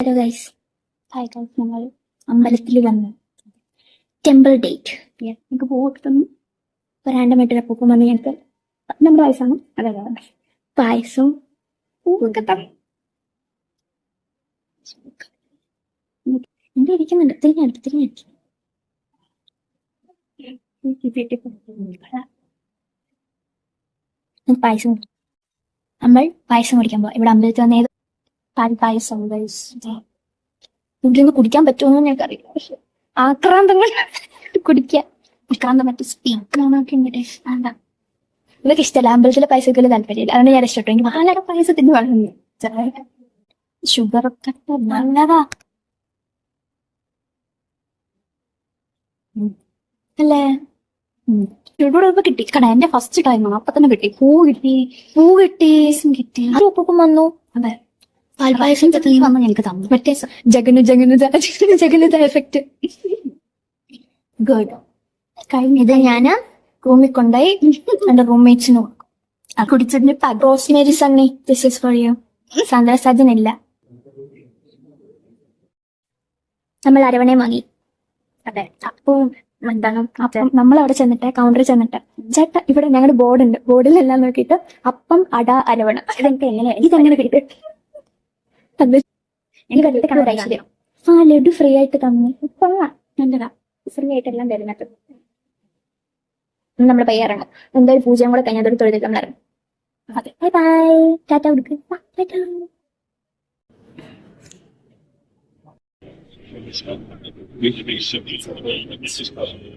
Hello guys, hi guys. ഞങ്ങൾ അമ്പലത്തിൽ വന്നു. ടെമ്പിൾ ഡേറ്റ് ഞങ്ങൾക്ക് പോയിട്ട് തന്നു. റാൻഡമായിട്ട് പൂക്കം വന്ന് ഞങ്ങൾക്ക് 12 വയസ്സാണ്. അതെ പായസവും പൂവൊക്കെ തന്നു. എന്റെ ഇരിക്കുന്നുണ്ട്. തിരിഞ്ഞെടുത്ത് പായസം നമ്മൾ പായസം കുടിക്കാൻ പോവാം. ഇവിടെ അമ്പലത്തിൽ വന്ന ഏത് പായസം ഇവിടെ കുടിക്കാൻ പറ്റുമോ ഞങ്ങൾക്കറിയില്ല. പക്ഷെ ആക്രാന്തങ്ങൾ കുടിക്കുക. ആക്രാന്തം മറ്റേ സ്പീക്കറൊക്കെ ഇങ്ങനെ വേണ്ട. ഇതൊക്കെ ഇഷ്ടമല്ല. അമ്പലത്തിലെ പായസമൊക്കെ താല്പര്യമില്ല. അതുകൊണ്ട് ഞാൻ ഇഷ്ടപ്പെട്ടു. എനിക്ക് പാലട പായസത്തിന് വളർന്നു ഷുഗർ ഒക്കെ നല്ലതാ അല്ലേ. ചൂടോടെ ഇപ്പൊ കിട്ടി. കട എന്റെ ഫസ്റ്റ് ടൈമാണ്. അപ്പൊ തന്നെ കിട്ടി. പൂ കിട്ടി. ആ ഒപ്പം വന്നു. അതെ, പാൽപായസം വന്ന് ഞങ്ങൾക്ക് തന്നു. മറ്റേ ജഗനുത എഫക്ട്. ഗുഡ്. കഴിഞ്ഞത് ഞാന് റൂമിൽ കൊണ്ടുപോയി എന്റെ റൂംമേറ്റ്സിന് കൊടുക്കും. ആ കുടിച്ചതിന് Rosemary Sunny, this is for you. സന്ദ്രസജനില്ല. നമ്മൾ അരവണയും വാങ്ങി. അതെ, അപ്പം എന്താണ്, അപ്പം നമ്മൾ അവിടെ ചെന്നിട്ട് കൗണ്ടറിൽ ചെന്നിട്ട് ചേട്ടാ ഇവിടെ ഞങ്ങളുടെ ബോർഡുണ്ട്, ബോർഡിലെല്ലാം നോക്കിയിട്ട് അപ്പം അട അരവണ ഇതെങ്ങനെ കിട്ടും. ആ ലഡു ഫ്രീ ആയിട്ട് തന്നു. നല്ലതാ, ഫ്രീ ആയിട്ടെല്ലാം തരുന്നത്. നമ്മൾ പയ്യാറണം. എന്തായാലും പൂജയും കൂടെ കഴിഞ്ഞാൽ അതൊരു തൊഴിൽ നമ്മൾ ഇറങ്ങും. അതെ, ബൈ ബൈ, ടാറ്റ കൊടുക്കുക. We can be simply for this is possible.